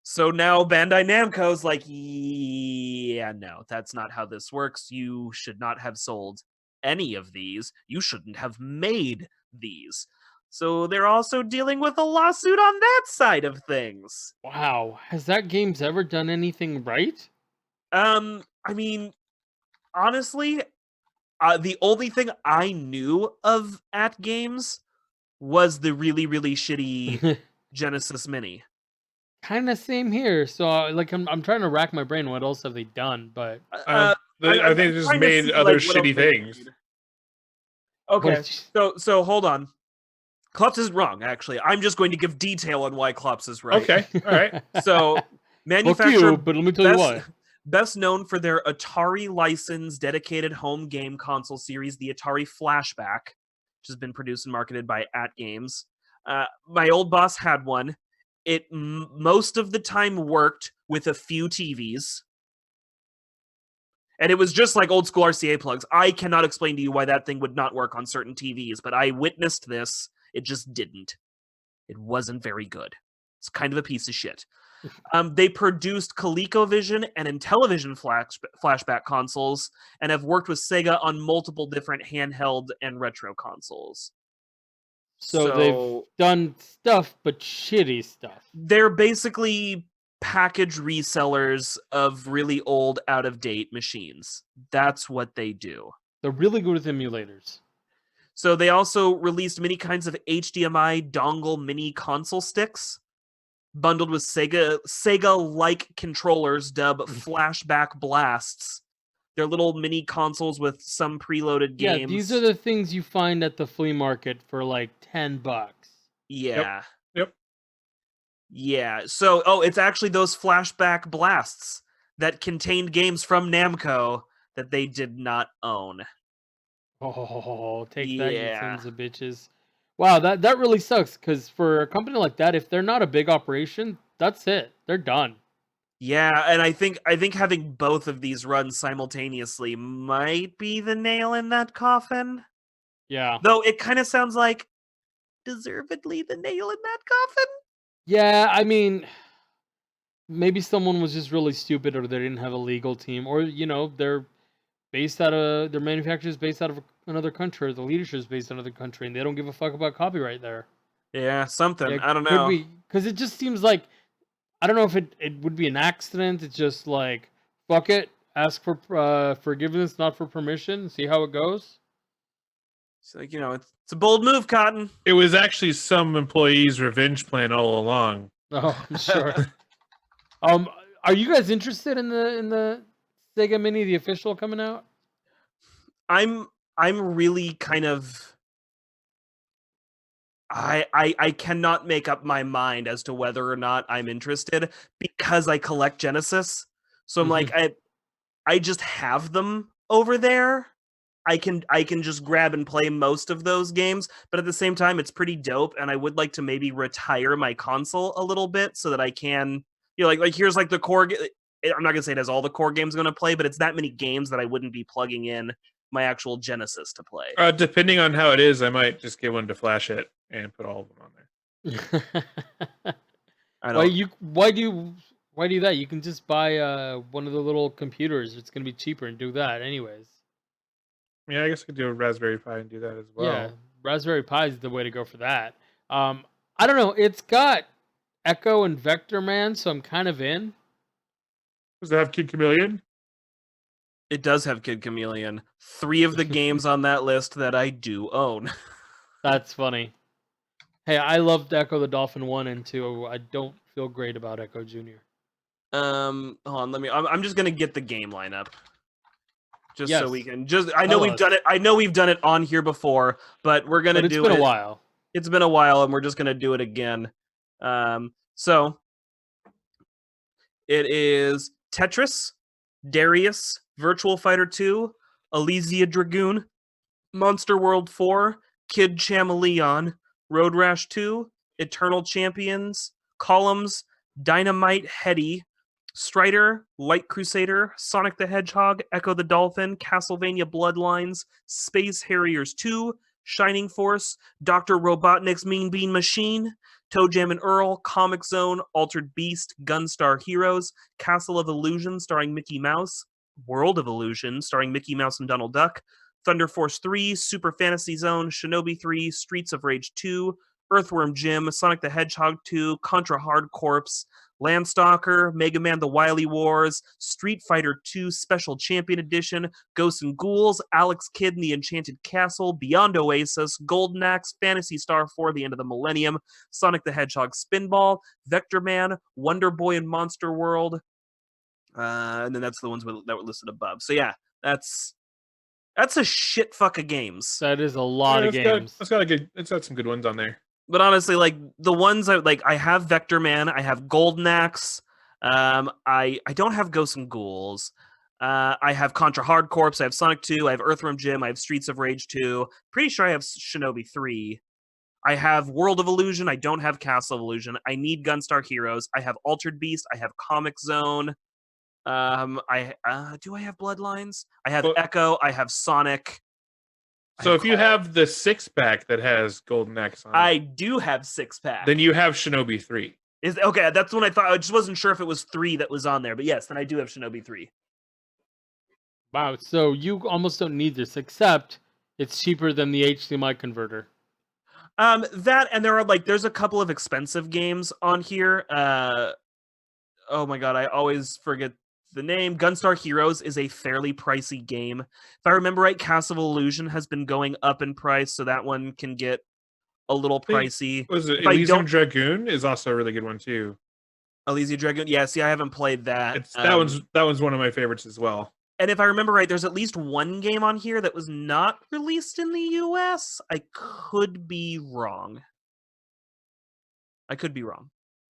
So now Bandai Namco's like, yeah, no, that's not how this works. You should not have sold any of these. You shouldn't have made these. So they're also dealing with a lawsuit on that side of things. Wow. Has that game's ever done anything right? I mean, honestly, the only thing I knew of At Games was the really, really shitty Genesis Mini. Kind of same here. So like I'm trying to rack my brain. What else have they done? But I think they just trying to made see, other like, what else shitty they things. made. Okay, What- so hold on. Klops is wrong, actually. I'm just going to give detail on why Klops is right. Okay, all right. So, Fuck manufacturer you, but let me tell you why. best known for their Atari licensed dedicated home game console series, the Atari Flashback, which has been produced and marketed by At Games. My old boss had one. It most of the time worked with a few TVs. And it was just like old school RCA plugs. I cannot explain to you why that thing would not work on certain TVs, but I witnessed this. It just didn't. It wasn't very good. It's kind of a piece of shit. They produced ColecoVision and Intellivision flashback consoles and have worked with Sega on multiple different handheld and retro consoles. So they've done stuff, but shitty stuff. They're basically package resellers of really old, out-of-date machines. That's what they do. They're really good with emulators. So they also released many kinds of HDMI dongle mini console sticks, bundled with Sega-like controllers dubbed Flashback Blasts. They're little mini consoles with some preloaded games. Yeah, these are the things you find at the flea market for like $10. Yeah. Yep. Yeah. So, it's actually those Flashback Blasts that contained games from Namco that they did not own. Oh, take that, you sons of bitches. Wow, that really sucks, because for a company like that, if they're not a big operation, that's it. They're done. Yeah, and I think having both of these run simultaneously might be the nail in that coffin. Yeah. Though it kind of sounds like deservedly the nail in that coffin. Yeah, I mean, maybe someone was just really stupid, or they didn't have a legal team, or they're their manufacturer's based out of another country, or the leadership is based out of another country, and they don't give a fuck about copyright there. Yeah, something. Yeah, I don't know. Because it just seems like, I don't know if it would be an accident. It's just like, fuck it, ask for forgiveness, not for permission, see how it goes. So, it's a bold move, Cotton. It was actually some employee's revenge plan all along. Oh, I'm sure. Are you guys interested in the Sega Mini, the official, coming out? I'm really kind of I cannot make up my mind as to whether or not I'm interested, because I collect Genesis. So I'm like, I just have them over there. I can just grab and play most of those games, but at the same time, it's pretty dope, and I would like to maybe retire my console a little bit so that I can, like here's like the core. I'm not gonna say it has all the core games I'm gonna play, but it's that many games that I wouldn't be plugging in my actual Genesis to play. Depending on how it is, I might just get one to flash it and put all of them on there. Why do that? You can just buy one of the little computers. It's gonna be cheaper and do that anyways. Yeah, I guess I could do a Raspberry Pi and do that as well. Yeah, Raspberry Pi is the way to go for that. I don't know. It's got Echo and Vector Man, so I'm kind of in. Does it have Kid Chameleon? It does have Kid Chameleon. 3 of the games on that list that I do own. That's funny. Hey, I loved Echo the Dolphin 1 and 2. I don't feel great about Echo Jr. Hold on, I'm just gonna get the game lineup. Just Yes. So we can I know we've done it. I know we've done it on here before, but we're gonna do it. It's been a while. It's been a while, and we're just gonna do it again. So it is Tetris, Darius, Virtual Fighter 2, Elysia Dragoon, Monster World 4, Kid Chameleon, Road Rash 2, Eternal Champions, Columns, Dynamite Heady, Strider, Light Crusader, Sonic the Hedgehog, Echo the Dolphin, Castlevania Bloodlines, Space Harriers 2, Shining Force, Dr. Robotnik's Mean Bean Machine, Toe Jam and Earl, Comic Zone, Altered Beast, Gunstar Heroes, Castle of Illusion starring Mickey Mouse, World of Illusion starring Mickey Mouse and Donald Duck, Thunder Force 3, Super Fantasy Zone, Shinobi 3, Streets of Rage 2, Earthworm Jim, Sonic the Hedgehog 2, Contra Hard Corps, Landstalker, Mega Man The Wily Wars, Street Fighter 2 Special Champion Edition, Ghosts and Ghouls, Alex Kidd and the Enchanted Castle, Beyond Oasis, Golden Axe, Phantasy Star 4 The End of the Millennium, Sonic the Hedgehog Spinball, Vector Man, Wonder Boy and Monster World, and then that's the ones that were listed above. So yeah, that's a shit fuck of games. That is a lot of games. It's got some good ones on there. But honestly, like the ones I have Vector Man, I have Golden Axe, I don't have Ghosts and Ghouls. I have Contra Hard Corps, I have Sonic 2, I have Earthworm Jim, I have Streets of Rage 2. Pretty sure I have Shinobi 3. I have World of Illusion, I don't have Castle of Illusion. I need Gunstar Heroes. I have Altered Beast, I have Comic Zone. I do I have Bloodlines? I have Well, Echo, I have Sonic. so if you have the 6-pack that has Golden Axe on it, I do have 6-pack. then you have Shinobi 3. Is okay, that's when I thought. I just wasn't sure if it was 3 that was on there, but yes, then I do have Shinobi 3. Wow, so you almost don't need this, except it's cheaper than the HDMI converter. That and there are there's a couple of expensive games on here. Oh my god, I always forget the name. Gunstar Heroes is a fairly pricey game. If I remember right, Castle of Illusion has been going up in price, so that one can get a little pricey. Was it If I Elysium don't- Dragoon is also a really good one too. Elysium Dragoon. Yeah, see, I haven't played that. It's that one's one of my favorites as well. And if I remember right, there's at least one game on here that was not released in the US. I could be wrong.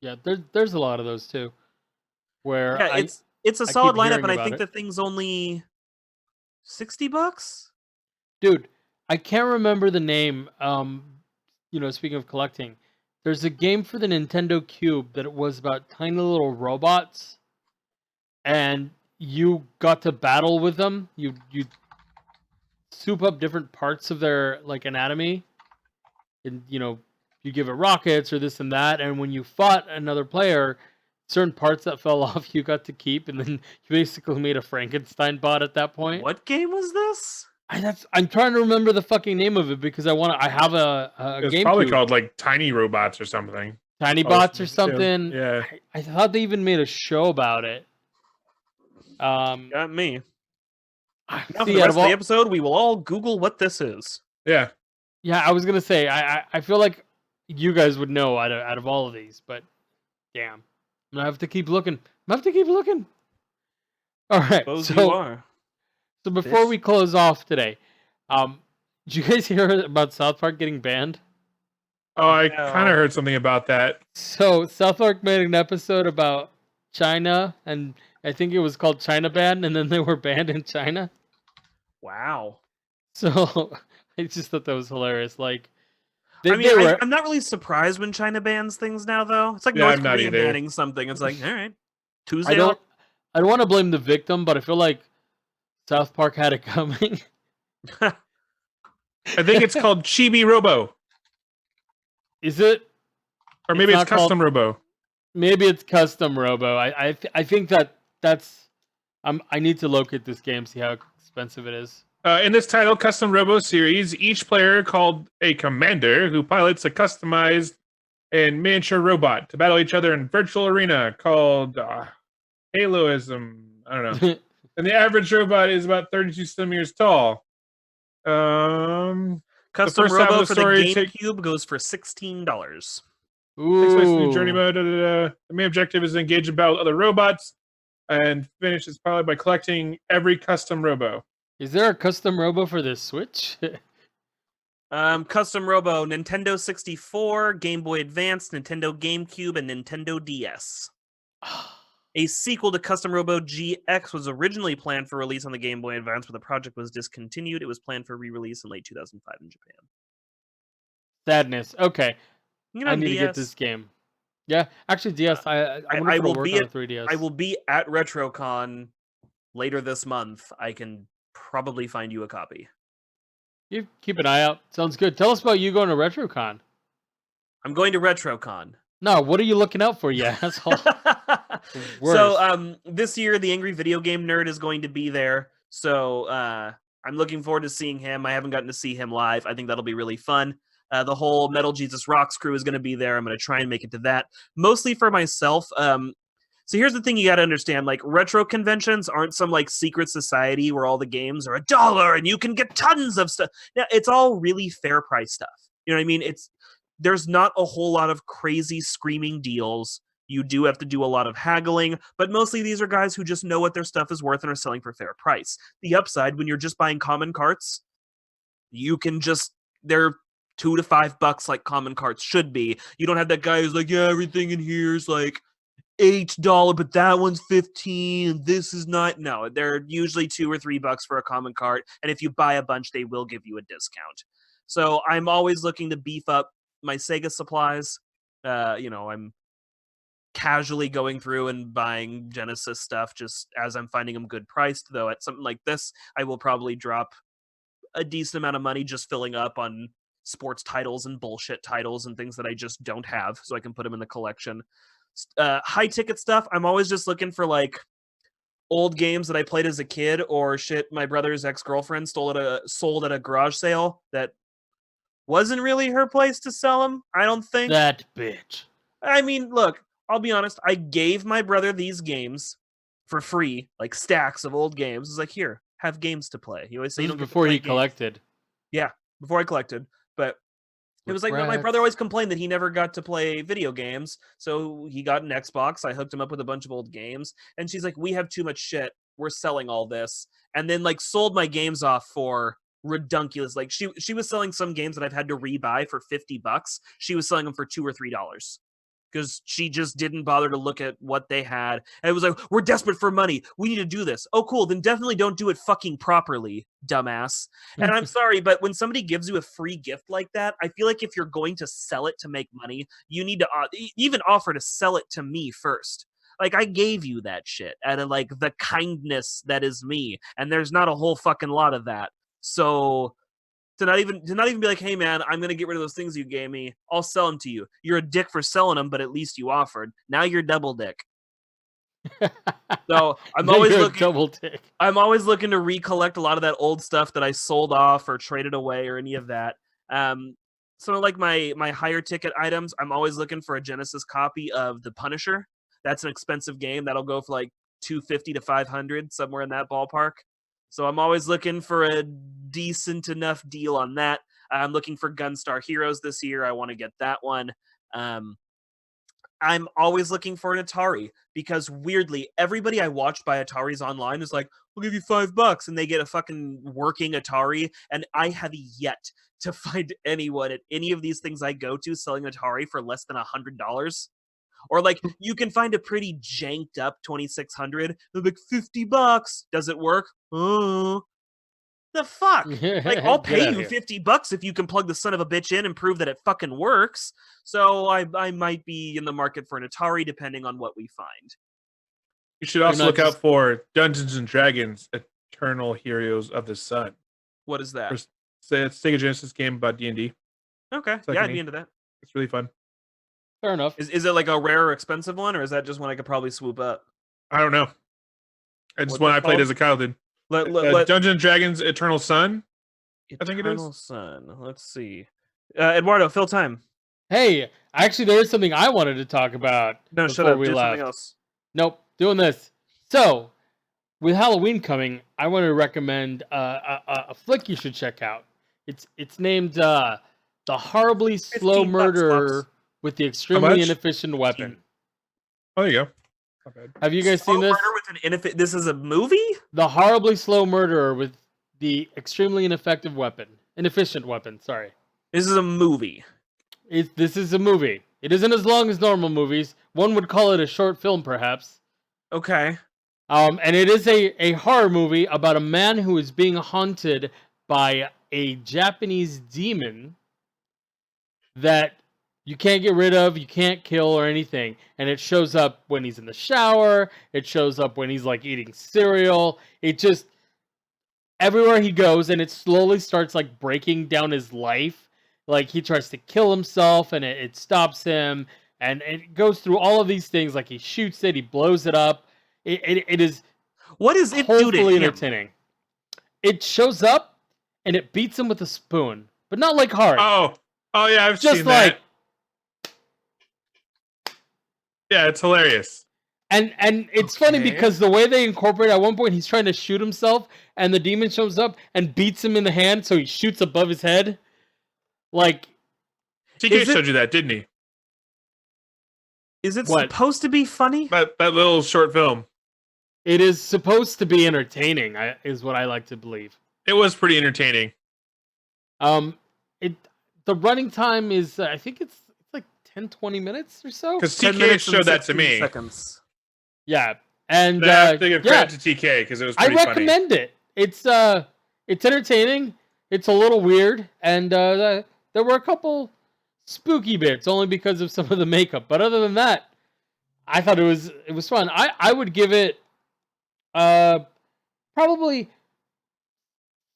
Yeah, there's a lot of those too. Where Yeah, it's a I solid keep lineup, hearing and I about think it. the thing's only $60. Dude, I can't remember the name. Speaking of collecting, there's a game for the Nintendo Cube that it was about tiny little robots, and you got to battle with them. You soup up different parts of their anatomy, and you give it rockets or this and that, and when you fought another player, certain parts that fell off you got to keep, and then you basically made a Frankenstein bot at that point. What game was this? I'm trying to remember the fucking name of it because I have a It's GameCube. probably called like Tiny Robots or something. Tiny Bots or something. Yeah. I thought they even made a show about it. Got me. Now for See, the out rest of of all- the episode, we will all Google what this is. Yeah. yeah, I was gonna say I feel like you guys would know out of all of these, but damn, I'm gonna have to keep looking. All right, Suppose you so are. before Fish. we close off today, did you guys hear about South Park getting banned? Oh, I No. kind of heard something about that. So South Park made an episode about China, and I think it was called China Ban, and then they were banned in China. Wow. So I just thought that was hilarious. Like, I'm not really surprised when China bans things now, though. It's like Yeah, North I'm not Korea either. banning something. It's like, all right, Tuesday. I don't want to blame the victim, but I feel like South Park had it coming. I think it's called Chibi Robo, Is it? or maybe It's it's not called- Custom Robo. Maybe it's Custom Robo. I think that's. I need to locate this game, see how expensive it is. In this title, Custom Robo series, each player called a commander who pilots a customized and miniature robot to battle each other in virtual arena called Haloism. I don't know. And the average robot is about 32 centimeters tall. Custom first half of Robo the for the story take- GameCube goes for $16. Takes place in the journey Ooh. mode. The main objective is to engage in battle with other robots and finish this pilot by collecting every custom robo. Is there a Custom Robo for this Switch? Custom Robo, Nintendo 64, Game Boy Advance, Nintendo GameCube, and Nintendo DS. A sequel to Custom Robo GX was originally planned for release on the Game Boy Advance, but the project was discontinued. It was planned for re-release in late 2005 in Japan. Sadness. Okay, You know, I need DS, to get this game. Yeah, actually, DS. I wonder I if it'll will work be on at- a 3DS. I will be at RetroCon later this month. I can probably find you a copy. You keep an eye out. Sounds good. Tell us about you going to RetroCon. I'm going to RetroCon. No, what are you looking out for, you asshole? So this year the Angry Video Game Nerd is going to be there. So I'm looking forward to seeing him. I haven't gotten to see him live. I think that'll be really fun. The whole Metal Jesus Rocks crew is going to be there. I'm going to try and make it to that. Mostly for myself. So here's the thing you got to understand. Like, retro conventions aren't some like secret society where all the games are $1 and you can get tons of stuff. Now, it's all really fair price stuff. You know what I mean? There's not a whole lot of crazy screaming deals. You do have to do a lot of haggling, but mostly these are guys who just know what their stuff is worth and are selling for fair price. The upside, when you're just buying common carts, you can just, they're $2 to $5 like common carts should be. You don't have that guy who's like, yeah, everything in here is like $8, but that one's 15 and this is not. No, they're usually $2 or $3 for a common cart, and if you buy a bunch they will give you a discount. So I'm always looking to beef up my Sega supplies. I'm casually going through and buying Genesis stuff just as I'm finding them good priced, though at something like this I will probably drop a decent amount of money just filling up on sports titles and bullshit titles and things that I just don't have, so I can put them in the collection. High ticket stuff, I'm always just looking for like old games that I played as a kid, or shit my brother's ex-girlfriend sold at a garage sale that wasn't really her place to sell them, I don't think. That bitch. I mean, look, I'll be honest, I gave my brother these games for free, like stacks of old games. It's like, here, have games to play. He always say, This you was don't get to before play he games. collected. Yeah, before I collected. But it was like, my brother always complained that he never got to play video games, so he got an Xbox. I hooked him up with a bunch of old games, and she's like, we have too much shit. We're selling all this. And then, like, sold my games off for redunculous. Like, she was selling some games that I've had to rebuy for $50. She was selling them for $2 or $3. Because she just didn't bother to look at what they had. And it was like, we're desperate for money. We need to do this. Oh, cool. Then definitely don't do it fucking properly, dumbass. And I'm sorry, but when somebody gives you a free gift like that, I feel like if you're going to sell it to make money, you need to even offer to sell it to me first. Like, I gave you that shit out of, like, the kindness that is me. And there's not a whole fucking lot of that. So to not even be like, hey man, I'm gonna get rid of those things you gave me, I'll sell them to you. You're a dick for selling them, but at least you offered. Now you're double dick. So I'm always looking double dick. I'm always looking to recollect a lot of that old stuff that I sold off or traded away or any of that. Some of like my higher ticket items, I'm always looking for a Genesis copy of The Punisher. That's an expensive game. That'll go for like $250 to $500, somewhere in that ballpark. So I'm always looking for a decent enough deal on that. I'm looking for Gunstar Heroes this year. I want to get that one. I'm always looking for an Atari because weirdly, everybody I watch buy Ataris online is like, we'll give you $5 and they get a fucking working Atari. And I have yet to find anyone at any of these things I go to selling Atari for less than $100. Or like you can find a pretty janked up 2600. They're like $50. Does it work? Oh, the fuck! Like I'll pay you $50 if you can plug the son of a bitch in and prove that it fucking works. So I might be in the market for an Atari depending on what we find. You should also look out for Dungeons and Dragons: Eternal Heroes of the Sun. What is that? It's a Sega Genesis game about D&D. Okay, yeah, I'd be into that. It's really fun. Fair enough. Is it like a rare or expensive one, or is that just one I could probably swoop up? I don't know. It's one I played as a child. Dungeons and Dragons: Eternal Sun. I think it is. Eternal Sun. Let's see. Eduardo, fill time. Hey, actually, there is something I wanted to talk about. No, shut up. Do something else. Nope, doing this. So, with Halloween coming, I want to recommend a flick you should check out. It's named The Horribly Slow Murderer with the Extremely Inefficient Weapon. Oh, there you go. Not bad. Have you guys seen this? This is a movie? The Horribly Slow Murderer with the Extremely Inefficient Weapon, sorry. This is a movie. This is a movie. It isn't as long as normal movies. One would call it a short film, perhaps. Okay. And it is a horror movie about a man who is being haunted by a Japanese demon that you can't get rid of, you can't kill or anything. And it shows up when he's in the shower. It shows up when he's like eating cereal. It just, everywhere he goes, and it slowly starts like breaking down his life. Like he tries to kill himself and it stops him. And it goes through all of these things. Like he shoots it, he blows it up. It is. What does it do to him? Entertaining. It shows up and it beats him with a spoon, but not like hard. Oh yeah, I've just seen like. that. Yeah, it's hilarious. And it's funny because the way they incorporate, at one point he's trying to shoot himself, and the demon shows up and beats him in the hand, so he shoots above his head. Like, TK showed you that, didn't he? Is it supposed to be funny? That little short film. It is supposed to be entertaining, is what I like to believe. It was pretty entertaining. the running time is I think it's like 10-20 minutes or so. Because 10 TK minutes and showed that to 16 me. seconds. Yeah, and And I have to give yeah, credit to TK because it was I pretty funny. recommend it. It's entertaining. It's a little weird, and there were a couple spooky bits only because of some of the makeup. But other than that, I thought it was fun. I would give it probably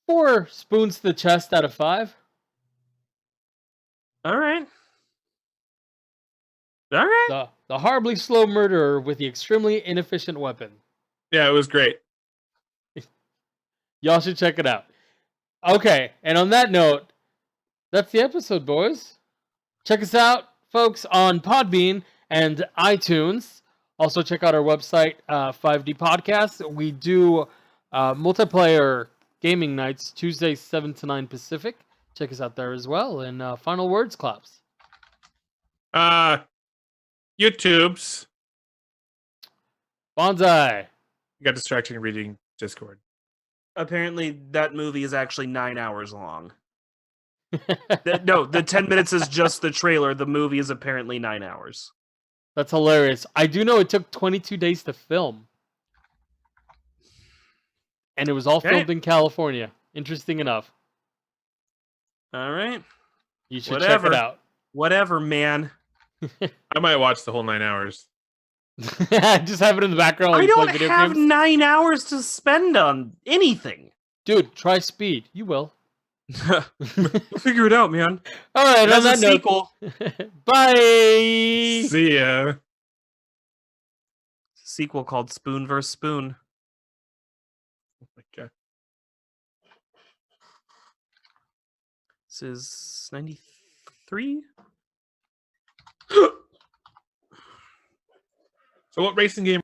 4 spoons to the chest out of 5. All right. All right. The horribly slow murderer with the extremely inefficient weapon. Yeah, it was great. Y'all should check it out. Okay, and on that note, that's the episode, boys. Check us out, folks, on Podbean and iTunes. Also, check out our website, 5D Podcast. We do multiplayer gaming nights, Tuesdays, 7 to 9 Pacific. Check us out there as well. And final words, Claps. YouTube's. Bonsai. Got distracted reading Discord. Apparently, that movie is actually 9 hours long. No, the 10 minutes is just the trailer. The movie is apparently 9 hours. That's hilarious. I do know it took 22 days to film. And it was all filmed in California. Interesting enough. All right. You should check it out. Whatever, man. I might watch the whole 9 hours. Just have it in the background. I while you play don't video have games. 9 hours to spend on anything. Dude, try Speed. You will. We'll figure it out, man. All right, on That's that a note. sequel. Bye. See ya. Sequel called Spoon vs. Spoon. Okay. This is 93? So what racing game